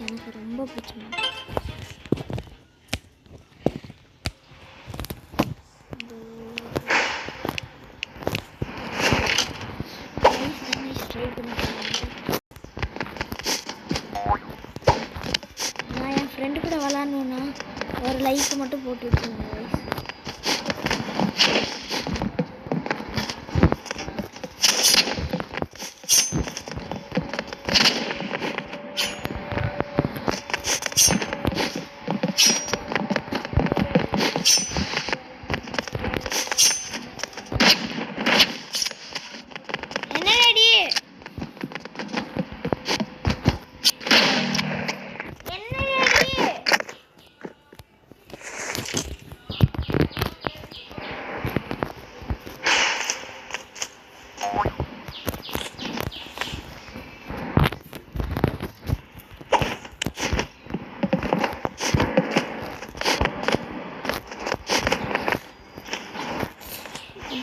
எனக்கு ரொம்ப பிடிச்சது. நான் என் ஃப்ரெண்டு கூட விளாட்ணுன்னா ஒரு லைக் மட்டும் போட்டு வச்சுருங்க கைஸ்.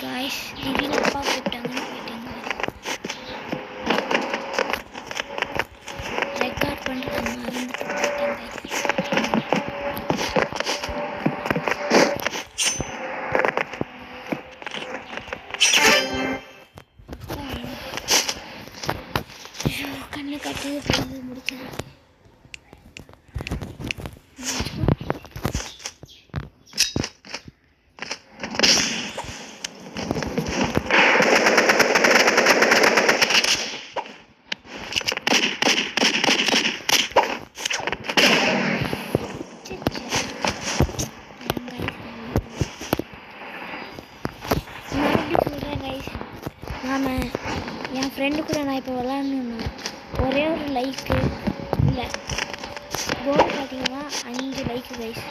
guys, திடீர்னு அப்பா கூப்பிட்டாங்கன்னு போயிட்டேங்க. ரெக்கார்ட் பண்ணுறது மறந்துட்டு போயிட்டேன் guys. கண்ணு கட்டி முடிச்சது. என் ஃப்ரெண்டு கூட நான் இப்போ விளாட்ணுன்னா ஒரே ஒரு லைக்கு இல்லை கோல் பார்த்தீங்கன்னா 5 லைக்கு கைஸ்.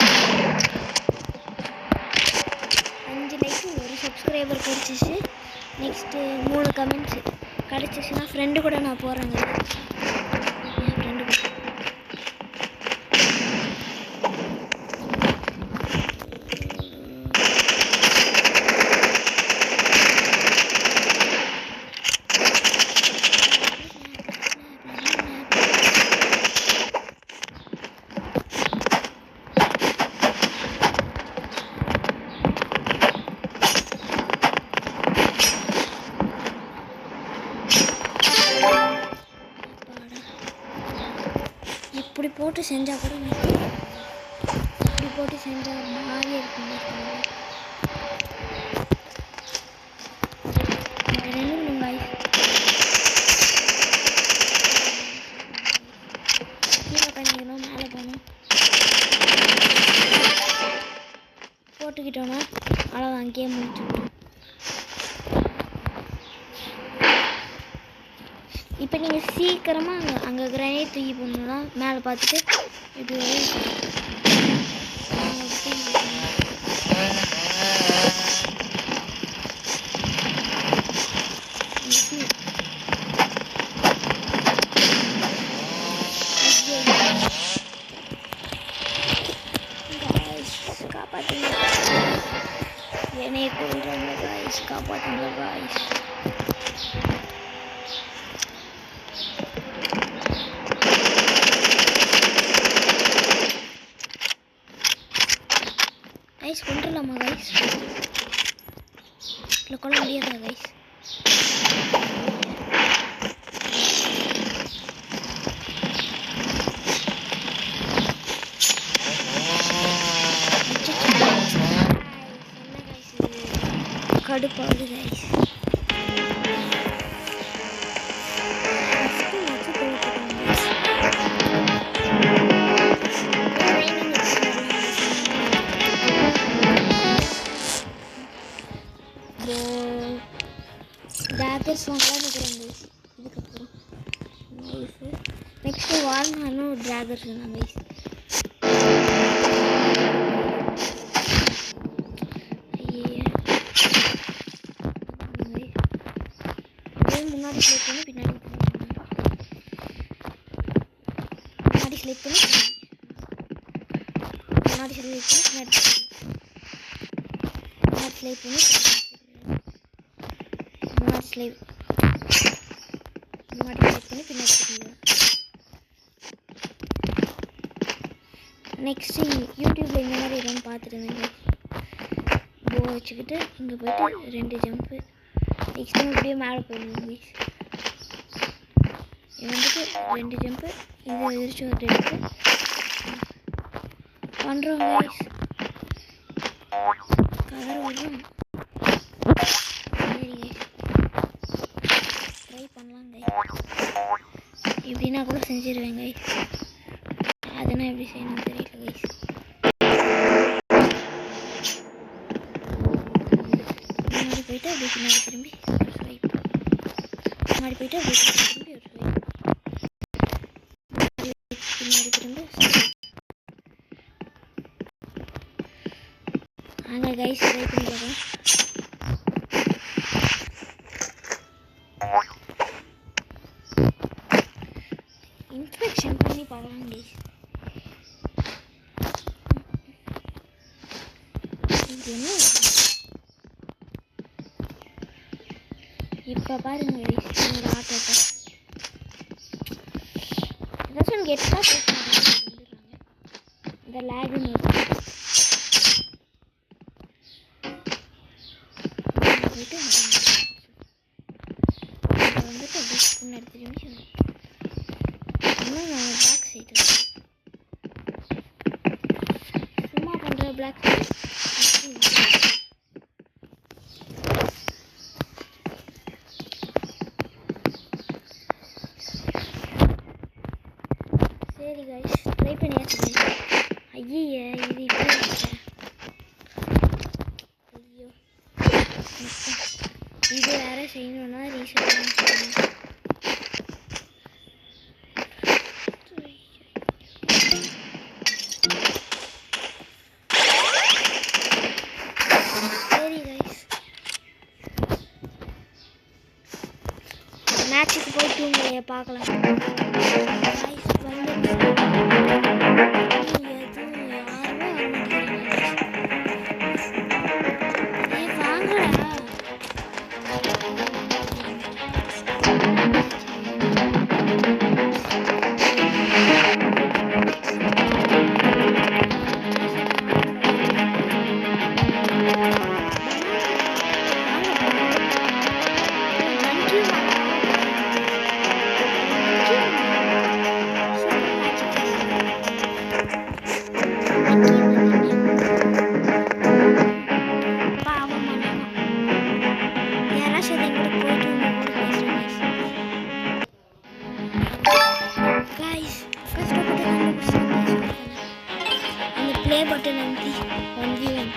5 லைக்கு ஒரு சப்ஸ்கிரைபர் கிடச்சிச்சு. நெக்ஸ்ட்டு 3 கமெண்ட்ஸு கிடச்சிச்சுன்னா ஃப்ரெண்டு கூட நான் போகிறேங்க. என் ஃப்ரெண்டு கூட இப்படி போட்டு செஞ்சால் கூட இப்படி போட்டு செஞ்சால் ஒரு மாதிரியே இருக்கும். கீழே பண்ணிக்கணும், மேலே போகணும், போட்டுக்கிட்டோன்னா அவ்வளோதான், கேம் முடிச்சுட்டோம். இப்போ நீங்கள் சீக்கிரமாக அங்கே கிரனைட் தூக்கி போடணுன்னா மேலே பார்த்துட்டு இப்படி காப்பாற்றுங்க, என்னைய கொள்றாங்க காய்ஸ், காப்பாற்றுங்க காய்ஸ். Guys கொண்டுடலாமா guys? இல்லை கொள்ள முடியாதா கைஸ்? கடுப்பாகுது கைஸ். ட்ராகர்ஸ் வாங்கலாம் நினைக்கிறேன் கைஸ். இதுக்கப்புறம் நைஸு நெக்ஸ்ட்டு வாங்கினாலும் ட்ராகர்ஸ் தான் கைஸ். முன்னாடி ஸ்லைப் பண்ணி பின்னாடி முன்னாடி ஸ்லைப் பண்ணி முன்னாடி ஸ்லைப் பண்ணி பின்னாடி ஸ்லைப் பண்ணி முன்னாடி ஸ்லைப் முன்னாடி ஸ்லைப் பண்ணி பின்னாடி நெக்ஸ்ட்டு யூடியூப்பில் இந்த மாதிரி எதுவும் பார்த்துருந்தேங்க. போ வச்சுக்கிட்டு இங்கே போய்ட்டு 2 ஜம்ப்பு. நெக்ஸ்ட் டைம் இப்படியே மேலே போயிடுவோம் கைஸ். இது வந்துட்டு 2 ஜம்ப்பு, இது எதிர்த்து ஒரு ஜம்ப்பு பண்ணுறோம் கைஸ். கலர் வரும். சரி கைஸ், ட்ரை பண்ணலாம் கைஸ். எப்படின்னா கூட செஞ்சிருவேன் கைஸ். அதனால் எப்படி செய்யணும்னு தெரியல கைஸ். முன்னாடி போயிட்டு அப்படி பின்னாடி திரும்பி ஒரு ஸ்வைப். முன்னாடி போயிட்டு அப்படி திரும்பி ஒரு ஸ்வைப். பின்னாடி திரும்பி அங்கே கைஸ் ட்ரை பண்ணி பார்க்கலாம். இன்ஸ்பெக்ஷன் பண்ணி பார்க்கலாம் கைஸ். இது என்ன இப்போ பாருங்க கைஸ், என்னோட ஆட்டோட்ட ஏதாச்சும் கெட்டாக வந்துடுறாங்க. இந்த லேகுன்னு போயிட்டு வந்துட்டு அப்படி முன்னாடி திரும்பி இன்னும் நான் பிளாக் சைடு சும்மா பண்ணுற பிளாக் சைடு. சரி கைஸ், ட்ரை பண்ணியாச்சு கைஸ். ஐயே இது இப்படி வச்சுட்டேன். ஐயோ, இது வேறு செய்யணுன்னா ரீசெண்டாக செய்யணும். சரி கைஸ், மேட்சுக்கு போய் தூங்கலையே பார்க்கலாம். கைஸ் வந்து எதுவும் யாருமே வர மாட்டேங்கிறாங்க. வாங்கடா. ப்ளே பட்டன் அமுத்தி 1v1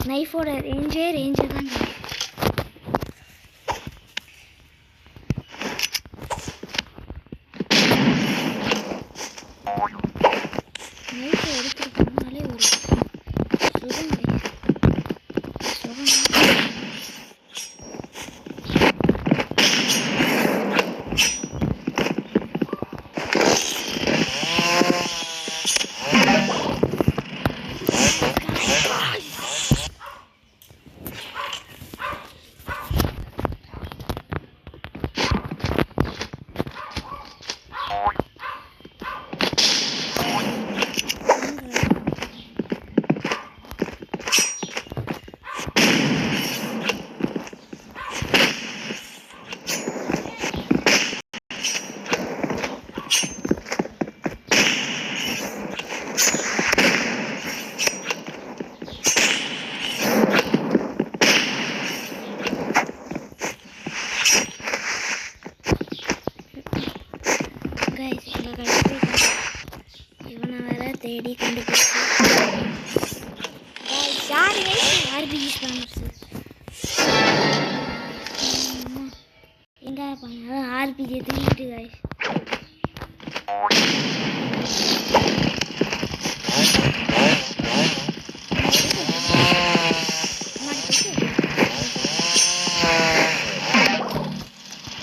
நைஃபோட ரேஞ்சு தான் நைஃபை எடுத்துட்டு போனாலே ஒரு சுகம் தேடி கண்டுபிடிச்சு யாரு ஆர்பிஜி ஸ்பாமர்ஸ் எங்கே பண்ண ஆர்பிஜி தூக்கிட்டு guys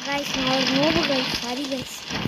guys, now move guys, sorry guys.